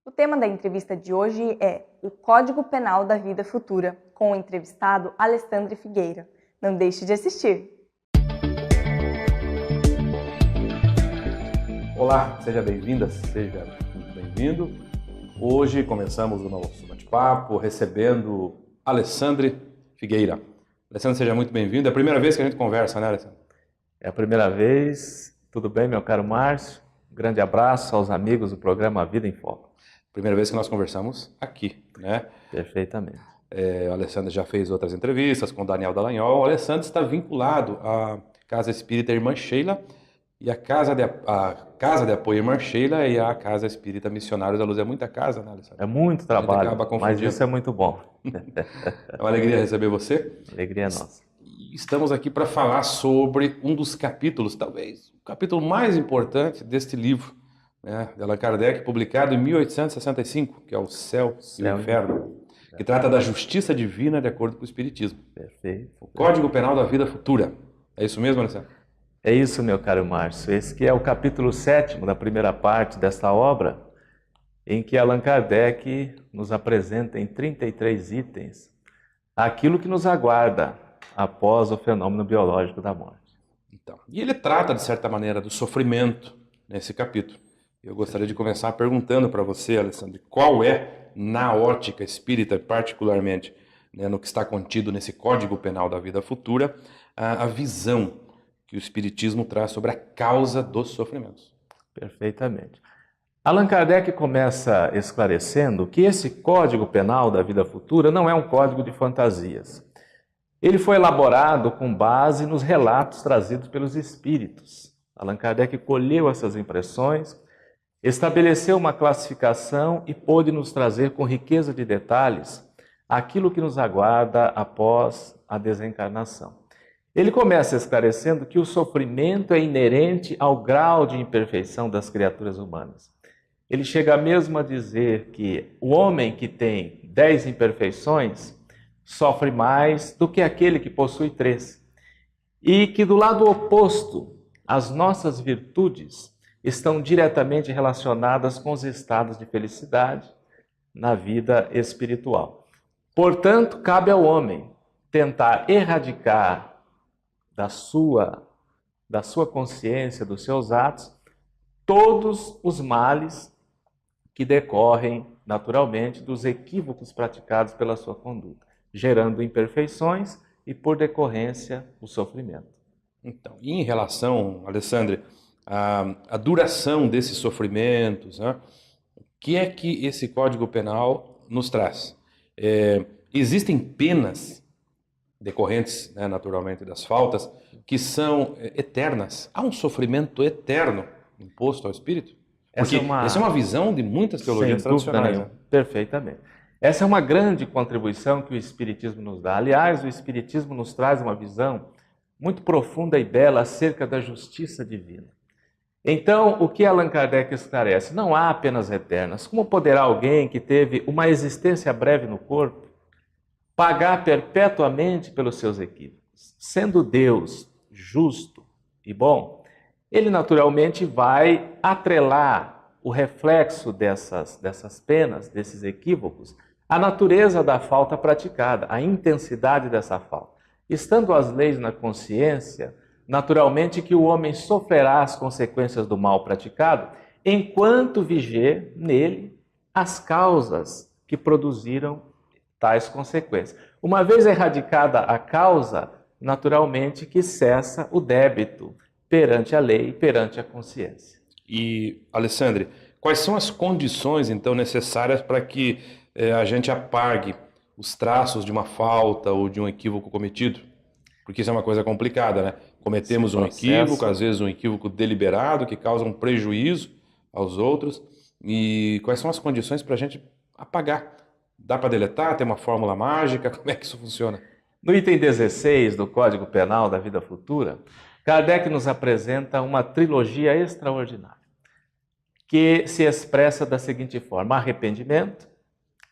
O tema da entrevista de hoje é o Código Penal da Vida Futura, com o entrevistado Alessandro Figueira. Não deixe de assistir! Olá, seja bem-vinda, seja bem-vindo. Hoje começamos o nosso bate-papo recebendo Alessandro Figueira. Alessandro, seja muito bem-vindo. É a primeira vez que a gente conversa, né, Alessandro? É a primeira vez. Tudo bem, meu caro Márcio? Um grande abraço aos amigos do programa Vida em Foco. Primeira vez que nós conversamos aqui, né? Perfeitamente. O Alessandro já fez outras entrevistas com o Daniel Dallagnol. O Alessandro está vinculado à Casa Espírita Irmã Sheila e a Casa de Apoio Irmã Sheila e a Casa Espírita Missionários da Luz. É muita casa, né, Alessandro? É muito trabalho, mas isso é muito bom. É uma alegria receber você. Alegria é nossa. Estamos aqui para falar sobre um dos capítulos, talvez o capítulo mais importante deste livro, né, de Allan Kardec, publicado em 1865, que é o Céu e o Inferno, que trata da justiça divina de acordo com o Espiritismo. Perfeito. O Código Penal da Vida Futura. É isso mesmo, Alessandro? É isso, meu caro Márcio. Esse que é o capítulo 7º da primeira parte desta obra, em que Allan Kardec nos apresenta em 33 itens aquilo que nos aguarda após o fenômeno biológico da morte. Então, e ele trata, de certa maneira, do sofrimento nesse capítulo. Eu gostaria de começar perguntando para você, Alessandro, qual é, na ótica espírita, particularmente, né, no que está contido nesse Código Penal da Vida Futura, a visão que o Espiritismo traz sobre a causa dos sofrimentos. Perfeitamente. Allan Kardec começa esclarecendo que esse Código Penal da Vida Futura não é um código de fantasias. Ele foi elaborado com base nos relatos trazidos pelos espíritos. Allan Kardec colheu essas impressões, estabeleceu uma classificação e pôde nos trazer com riqueza de detalhes aquilo que nos aguarda após a desencarnação. Ele começa esclarecendo que o sofrimento é inerente ao grau de imperfeição das criaturas humanas. Ele chega mesmo a dizer que o homem que tem 10 imperfeições sofre mais do que aquele que possui 3. E que do lado oposto, as nossas virtudes estão diretamente relacionadas com os estados de felicidade na vida espiritual. Portanto, cabe ao homem tentar erradicar da sua consciência, dos seus atos, todos os males que decorrem naturalmente dos equívocos praticados pela sua conduta, gerando imperfeições e, por decorrência, o sofrimento. Então, e em relação, Alessandro, à duração desses sofrimentos, né, o que é que esse Código Penal nos traz? Existem penas decorrentes, né, naturalmente, das faltas, que são eternas. Há um sofrimento eterno imposto ao espírito? Porque essa é uma visão de muitas teologias tradicionais. Né? Perfeitamente. Essa é uma grande contribuição que o Espiritismo nos dá. Aliás, o Espiritismo nos traz uma visão muito profunda e bela acerca da justiça divina. Então, o que Allan Kardec esclarece? Não há penas eternas. Como poderá alguém que teve uma existência breve no corpo pagar perpetuamente pelos seus equívocos? Sendo Deus justo e bom, ele naturalmente vai atrelar o reflexo dessas penas, desses equívocos, à natureza da falta praticada, à intensidade dessa falta. Estando as leis na consciência, naturalmente que o homem sofrerá as consequências do mal praticado, enquanto viger nele as causas que produziram tais consequências. Uma vez erradicada a causa, naturalmente que cessa o débito perante a lei, perante a consciência. E, Alessandro, quais são as condições, então, necessárias para que a gente apague os traços de uma falta ou de um equívoco cometido? Porque isso é uma coisa complicada, né? Cometemos um equívoco, às vezes um equívoco deliberado, que causa um prejuízo aos outros. E quais são as condições para a gente apagar? Dá para deletar? Tem uma fórmula mágica? Como é que isso funciona? No item 16 do Código Penal da Vida Futura, Kardec nos apresenta uma trilogia extraordinária, que se expressa da seguinte forma: arrependimento,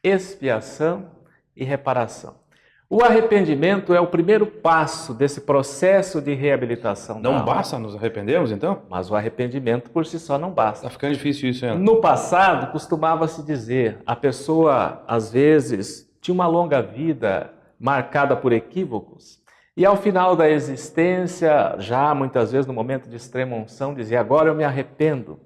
expiação e reparação. O arrependimento é o primeiro passo desse processo de reabilitação da Não alma. basta nos arrependermos, então? Mas o arrependimento por si só não basta. Tá ficando difícil isso, hein? No passado, costumava-se dizer, a pessoa, às vezes, tinha uma longa vida marcada por equívocos, e ao final da existência, já muitas vezes no momento de extrema unção, dizia, agora eu me arrependo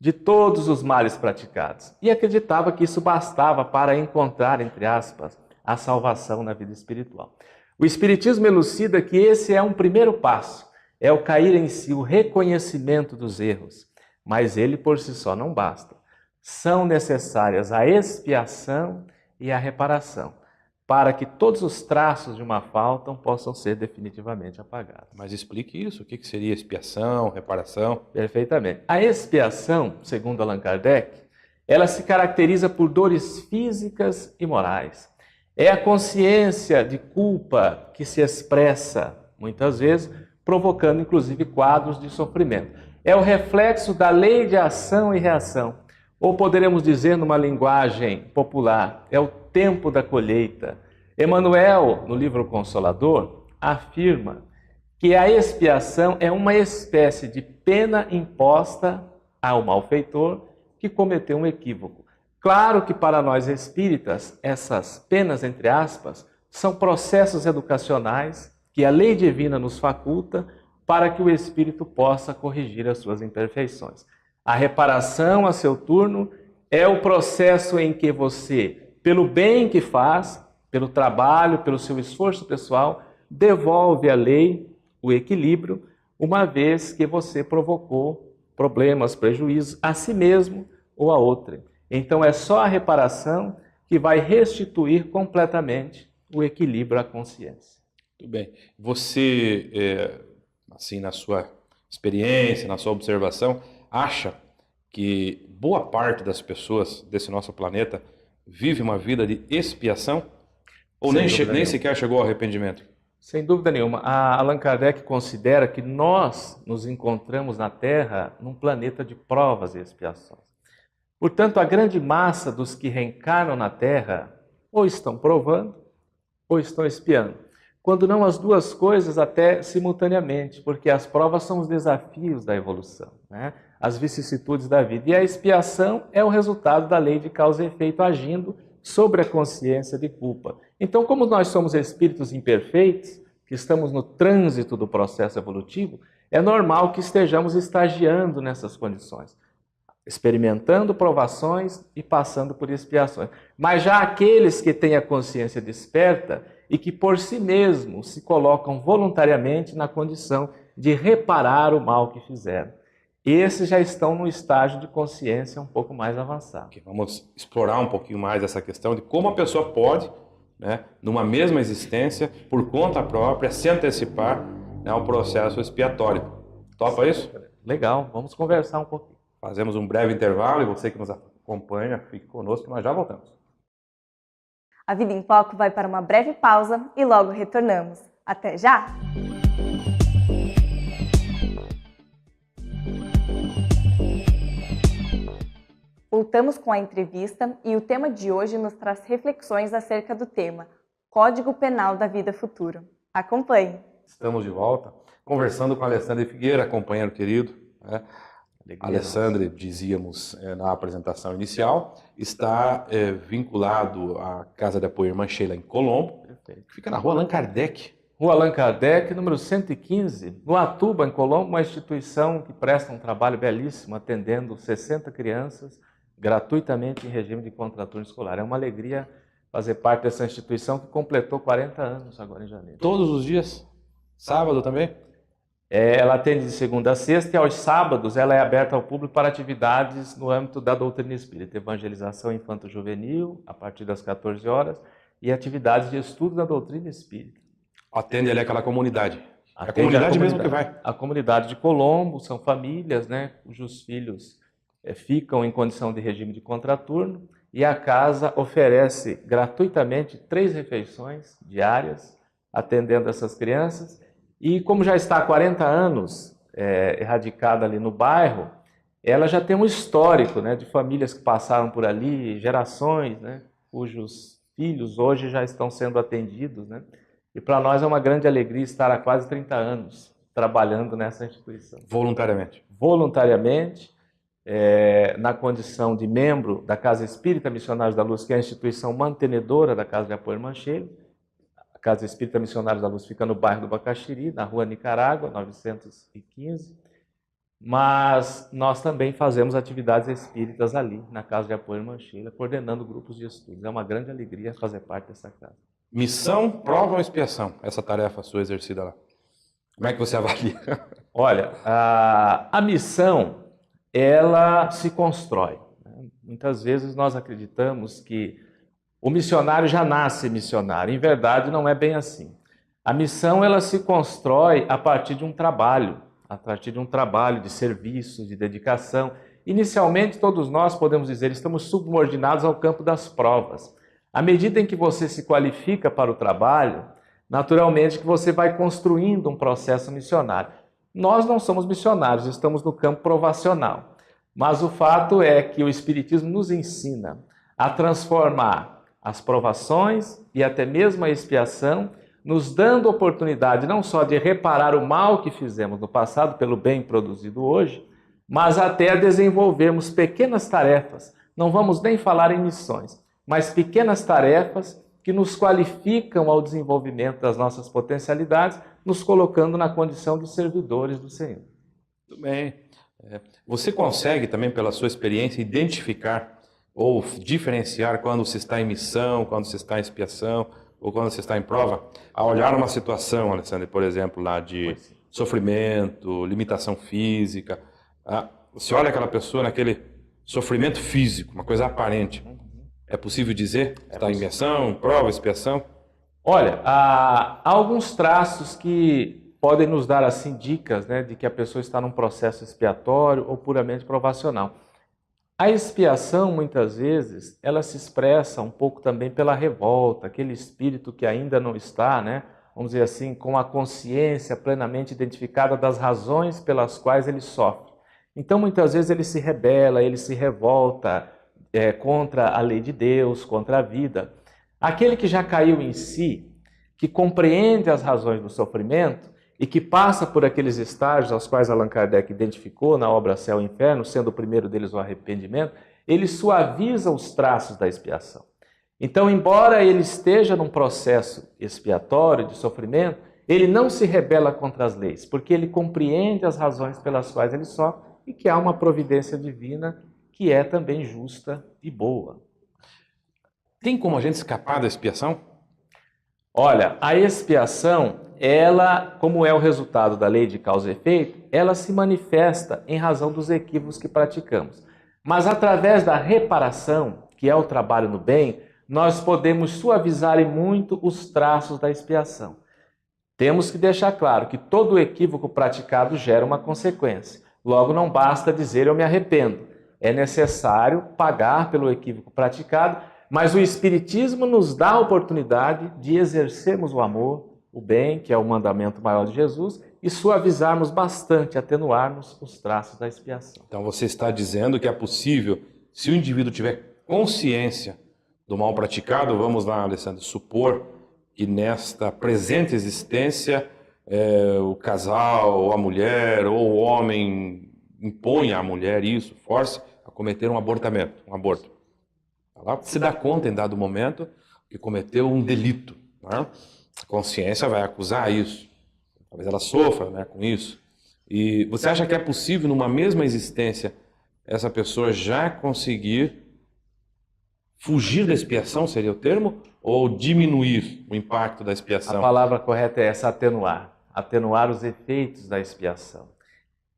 de todos os males praticados. E acreditava que isso bastava para encontrar, entre aspas, a salvação na vida espiritual. O Espiritismo elucida que esse é um primeiro passo, é o cair em si, o reconhecimento dos erros. Mas ele por si só não basta. São necessárias a expiação e a reparação, para que todos os traços de uma falta possam ser definitivamente apagados. Mas explique isso, o que seria expiação, reparação? Perfeitamente. A expiação, segundo Allan Kardec, ela se caracteriza por dores físicas e morais. É a consciência de culpa que se expressa, muitas vezes, provocando inclusive quadros de sofrimento. É o reflexo da lei de ação e reação. Ou poderemos dizer numa linguagem popular, é o tempo da colheita. Emmanuel, no livro Consolador, afirma que a expiação é uma espécie de pena imposta ao malfeitor que cometeu um equívoco. Claro que para nós espíritas, essas penas, entre aspas, são processos educacionais que a lei divina nos faculta para que o espírito possa corrigir as suas imperfeições. A reparação, a seu turno, é o processo em que você, pelo bem que faz, pelo trabalho, pelo seu esforço pessoal, devolve à lei o equilíbrio, uma vez que você provocou problemas, prejuízos a si mesmo ou a outrem. Então é só a reparação que vai restituir completamente o equilíbrio à consciência. Tudo bem. Você, assim, na sua experiência, na sua observação, acha que boa parte das pessoas desse nosso planeta vive uma vida de expiação? Ou nem sequer chegou ao arrependimento? Sem dúvida nenhuma. Allan Kardec considera que nós nos encontramos na Terra num planeta de provas e expiações. Portanto, a grande massa dos que reencarnam na Terra ou estão provando ou estão expiando. Quando não as duas coisas até simultaneamente, porque as provas são os desafios da evolução, né? As vicissitudes da vida. E a expiação é o resultado da lei de causa e efeito agindo sobre a consciência de culpa. Então, como nós somos espíritos imperfeitos, que estamos no trânsito do processo evolutivo, é normal que estejamos estagiando nessas condições, experimentando provações e passando por expiações. Mas já aqueles que têm a consciência desperta e que por si mesmos se colocam voluntariamente na condição de reparar o mal que fizeram, esses já estão no estágio de consciência um pouco mais avançado. Okay, vamos explorar um pouquinho mais essa questão de como a pessoa pode, né, numa mesma existência, por conta própria, se antecipar, né, ao processo expiatório. Topa isso? Legal, vamos conversar um pouquinho. Fazemos um breve intervalo e você que nos acompanha, fique conosco que nós já voltamos. A Vida em Foco vai para uma breve pausa e logo retornamos. Até já! Voltamos com a entrevista e o tema de hoje nos traz reflexões acerca do tema Código Penal da Vida Futura. Acompanhe! Estamos de volta, conversando com Alessandro Figueira, companheiro querido, né? Alessandro, dizíamos na apresentação inicial, está vinculado à Casa de Apoio Irmã Sheila em Colombo, que fica na rua Allan Kardec. Rua Allan Kardec, número 115, no Atuba, em Colombo, uma instituição que presta um trabalho belíssimo, atendendo 60 crianças gratuitamente em regime de contraturno escolar. É uma alegria fazer parte dessa instituição que completou 40 anos agora em janeiro. Todos os dias? Sábado também? Ela atende de segunda a sexta e aos sábados ela é aberta ao público para atividades no âmbito da doutrina espírita, evangelização infanto-juvenil a partir das 14 horas e atividades de estudo da doutrina espírita. Atende ali aquela comunidade. Atende a comunidade mesmo que vai. A comunidade de Colombo, são famílias, né, cujos filhos ficam em condição de regime de contraturno e a casa oferece gratuitamente 3 refeições diárias atendendo essas crianças. E como já está há 40 anos erradicada ali no bairro, ela já tem um histórico, né, de famílias que passaram por ali, gerações, né, cujos filhos hoje já estão sendo atendidos, né? E para nós é uma grande alegria estar há quase 30 anos trabalhando nessa instituição. Voluntariamente. Voluntariamente, na condição de membro da Casa Espírita Missionários da Luz, que é a instituição mantenedora da Casa de Apoio Irmã Sheila. A Casa Espírita Missionários da Luz fica no bairro do Bacaxiri, na rua Nicarágua, 915. Mas nós também fazemos atividades espíritas ali, na Casa de Apoio Irmã Sheila, coordenando grupos de estudos. É uma grande alegria fazer parte dessa casa. Missão, prova ou expiação? Essa tarefa sua exercida lá. Como é que você avalia? Olha, a missão, ela se constrói. Muitas vezes nós acreditamos que o missionário já nasce missionário. Em verdade, não é bem assim. A missão, ela se constrói a partir de um trabalho de serviço, de dedicação. Inicialmente, todos nós podemos dizer, estamos subordinados ao campo das provas. À medida em que você se qualifica para o trabalho, naturalmente que você vai construindo um processo missionário. Nós não somos missionários, estamos no campo provacional. Mas o fato é que o Espiritismo nos ensina a transformar as provações e até mesmo a expiação, nos dando oportunidade não só de reparar o mal que fizemos no passado pelo bem produzido hoje, mas até a desenvolvermos pequenas tarefas. Não vamos nem falar em missões, mas pequenas tarefas que nos qualificam ao desenvolvimento das nossas potencialidades, nos colocando na condição de servidores do Senhor. Muito bem. Você consegue também, pela sua experiência, identificar ou diferenciar quando se está em missão, quando se está em expiação, ou quando você está em prova, a olhar uma situação, Alessandro, por exemplo, lá de sofrimento, limitação física, você olha aquela pessoa naquele sofrimento físico, uma coisa aparente, é possível dizer? Está em missão, prova, expiação? Olha, há alguns traços que podem nos dar assim dicas, né, de que a pessoa está num processo expiatório ou puramente provacional. A expiação, muitas vezes, ela se expressa um pouco também pela revolta, aquele espírito que ainda não está, né, vamos dizer assim, com a consciência plenamente identificada das razões pelas quais ele sofre. Então, muitas vezes, ele se rebela, ele se revolta contra a lei de Deus, contra a vida. Aquele que já caiu em si, que compreende as razões do sofrimento, e que passa por aqueles estágios aos quais Allan Kardec identificou na obra Céu e Inferno, sendo o primeiro deles o arrependimento, ele suaviza os traços da expiação. Então, embora ele esteja num processo expiatório de sofrimento, ele não se rebela contra as leis, porque ele compreende as razões pelas quais ele sofre e que há uma providência divina que é também justa e boa. Tem como a gente escapar da expiação? Olha, a expiação, ela, como é o resultado da lei de causa e efeito, ela se manifesta em razão dos equívocos que praticamos. Mas através da reparação, que é o trabalho no bem, nós podemos suavizar e muito os traços da expiação. Temos que deixar claro que todo equívoco praticado gera uma consequência. Logo, não basta dizer eu me arrependo. É necessário pagar pelo equívoco praticado, mas o Espiritismo nos dá a oportunidade de exercermos o amor, o bem, que é o mandamento maior de Jesus, e suavizarmos bastante, atenuarmos os traços da expiação. Então você está dizendo que é possível, se o indivíduo tiver consciência do mal praticado, vamos lá, Alessandro, supor que nesta presente existência o casal, ou a mulher, ou o homem impõe à mulher isso, force a cometer um abortamento, um aborto. Ela se dá conta em dado momento que cometeu um delito, né? A consciência vai acusar isso. Talvez ela sofra, né, com isso. E você acha que é possível, numa mesma existência, essa pessoa já conseguir fugir da expiação, seria o termo? Ou diminuir o impacto da expiação? A palavra correta é essa, atenuar. Atenuar os efeitos da expiação.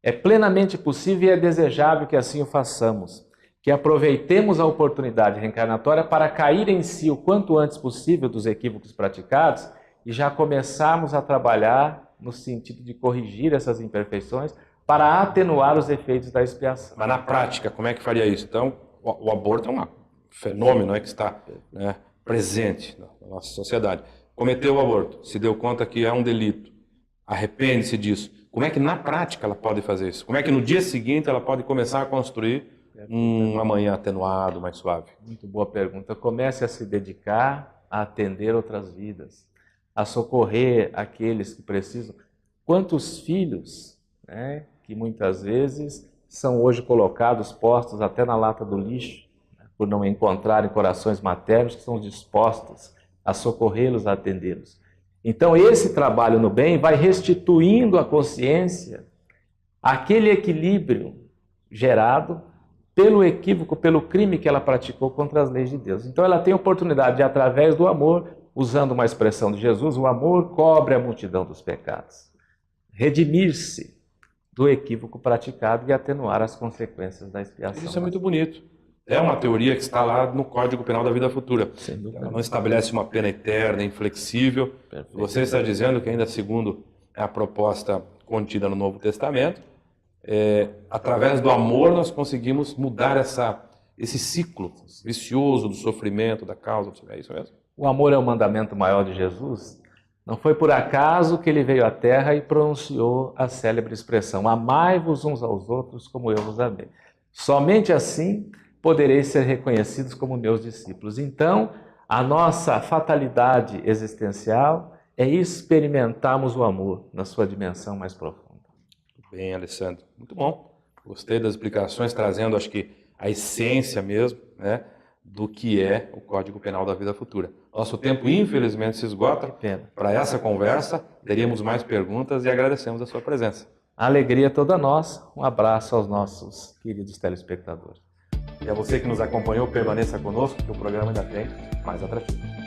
É plenamente possível e é desejável que assim o façamos. Que aproveitemos a oportunidade reencarnatória para cair em si o quanto antes possível dos equívocos praticados e já começarmos a trabalhar no sentido de corrigir essas imperfeições para atenuar os efeitos da expiação. Mas na prática, como é que faria isso? Então, o aborto é um fenômeno, que está, né, presente na nossa sociedade. Cometeu o aborto, se deu conta que é um delito, arrepende-se disso. Como é que na prática ela pode fazer isso? Como é que no dia seguinte ela pode começar a construir um amanhã atenuado, mais suave? Muito boa pergunta. Comece a se dedicar a atender outras vidas, a socorrer aqueles que precisam. Quantos filhos, né, que muitas vezes são hoje colocados, postos até na lata do lixo, né, por não encontrarem corações maternos que são dispostos a socorrê-los, a atendê-los. Então esse trabalho no bem vai restituindo à consciência aquele equilíbrio gerado pelo equívoco, pelo crime que ela praticou contra as leis de Deus. Então ela tem a oportunidade de, através do amor, usando uma expressão de Jesus, o amor cobre a multidão dos pecados, redimir-se do equívoco praticado e atenuar as consequências da expiação. Isso é muito bonito. É uma teoria que está lá no Código Penal da Vida Futura. Ela não estabelece uma pena eterna, inflexível. Perfeito. Você está dizendo que ainda segundo a proposta contida no Novo Testamento, através do amor nós conseguimos mudar esse ciclo vicioso do sofrimento, da causa. É isso mesmo? O amor é o mandamento maior de Jesus. Não foi por acaso que ele veio à Terra e pronunciou a célebre expressão: amai-vos uns aos outros como eu vos amei. Somente assim podereis ser reconhecidos como meus discípulos. Então, a nossa fatalidade existencial é experimentarmos o amor na sua dimensão mais profunda. Bem, Alessandro, muito bom. Gostei das explicações, trazendo, acho que, a essência mesmo, né, do que é o Código Penal da Vida Futura. Nosso tempo, infelizmente, se esgota. Para essa conversa, teríamos mais perguntas e agradecemos a sua presença. A alegria é toda nossa. Um abraço aos nossos queridos telespectadores. E a você que nos acompanhou, permaneça conosco, que o programa ainda tem mais atrativo.